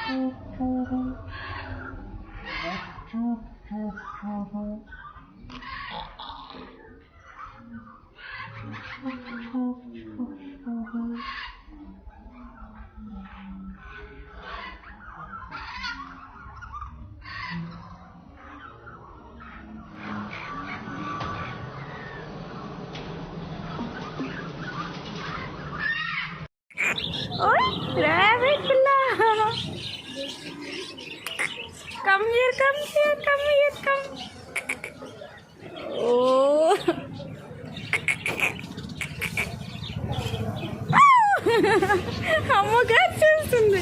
Oi, rabbit pula. Come here, come here, come here, come. Oh. అమ్మగా చేస్తుంది.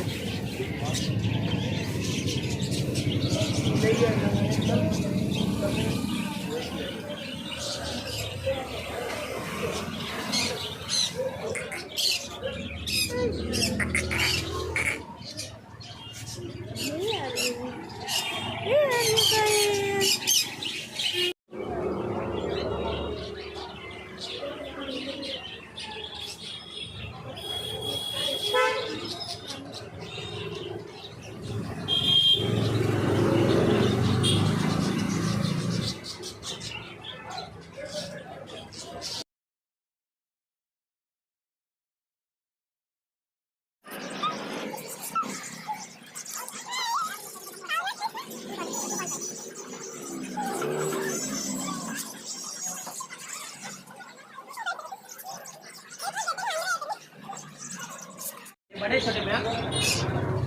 बड़े छोटे भैया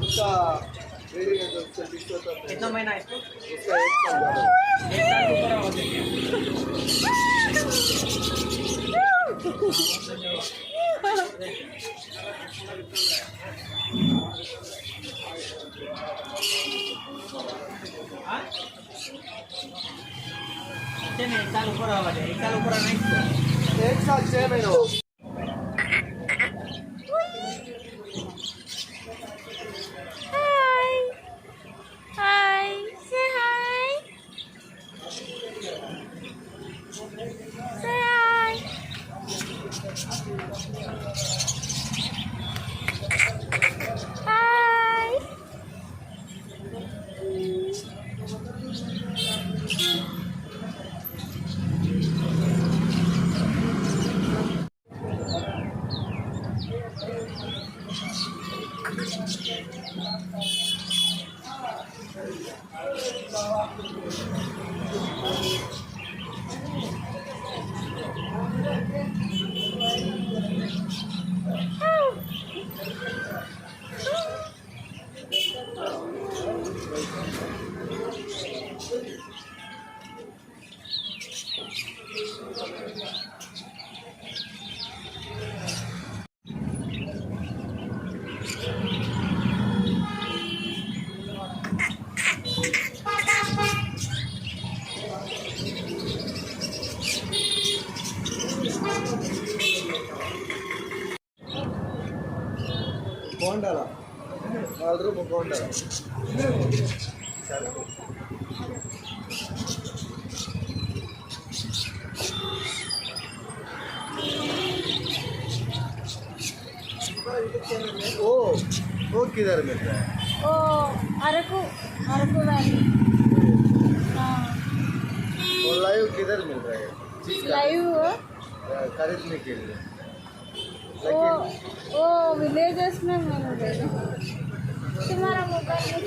इसका कितना महीना है इसको? इसका 1 साल ज़्यादा। 1 साल के ऊपर हो गया। हाँ? अच्छा नहीं 1 साल ऊपर होगा 1 साल ऊपर नहीं 1 साल 6 महीने हो। బాగుండాలా 4 రూపాయలు బాగుండాలా वो किधर मिल रहा है? ओ अरकू वैली। हाँ वो लाइव किधर मिल रहा है? लाइव खरीदने के लिए वो विलेजेस में मिलेगा। तुम्हारा मोबाइल में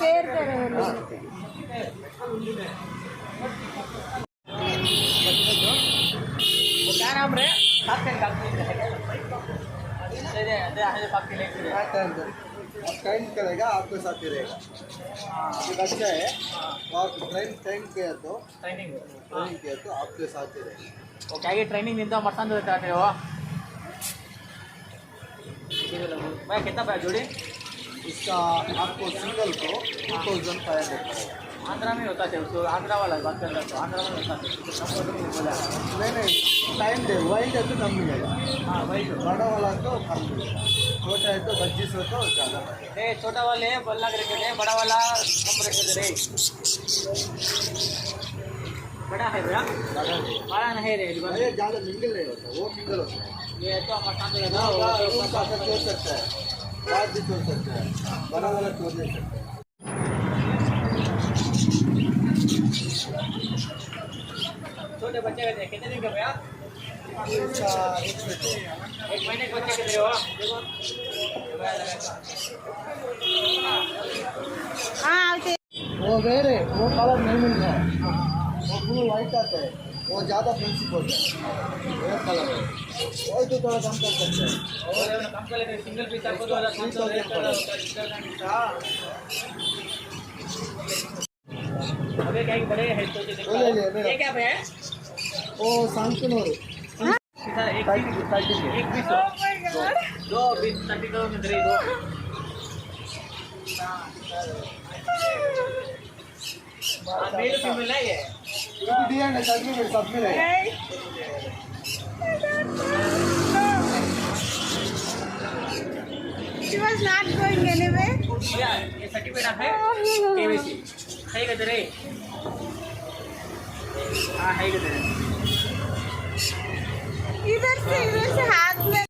शेयर करेगा। क्या नाम रे? ट्रेन करेगा आपके साथ ही रहेगा। एक अच्छा है आप ट्रेन किया तो ट्रेनिंग किया तो आपके साथ ही रहेगा। वो क्या ये ट्रेनिंग निंदा मटन दो चाहते हो भाई कितना पैसा जोड़ी इसका आपको सिंगल को 2500 पड़ेगा। आंध्रा में होता है उसको आंध्रा वाला बात कर रहा तो आंध्रा में होता है बोला नहीं टाइम दे वही है तो कम मिलेगा। हाँ वही तो बड़ा वाला तो कम मिलेगा। छोटा है तो 2500 तो ज़्यादा पड़ेगा। ए छोटा वाले बल्ला के रेट है बड़ा वाला कम रेट रे बड़ा है भैया बड़ा नहीं रे अरे ज़्यादा मिंगल नहीं होता वो मिंगल होता है। ये तो मटन दो वो सकता है बात भी छोड़ सकते हैं, बड़ा वाला छोड़ नहीं सकते। छोटे बच्चे का कितने दिन का भैया? इसका 1 मिनट। 1 महीने के बच्चे कितने हो? हाँ ओके। वो वेरे वो कलर नहीं मिल रहा है, वो फुल वाइट आता है, वो ज़्यादा फ्रेंडशिप होता है, वो कलर है वही तो थोड़ा कम कर सकते हैं। और कम कर लेते सिंगल पीस आपको 2500 रेट कर रहा अबे क्या बड़े है तो ये क्या है? वो सांकनूर एक पीस Oh my God. दो पीस 30 करो में दे दो मेल फीमेल है ये ये दिया ना सब में है। Hey. She was not going anyway. क्या ये सर्टिफिकेट है केवीसी है किधर है? हां है किधर? इधर से हाथ में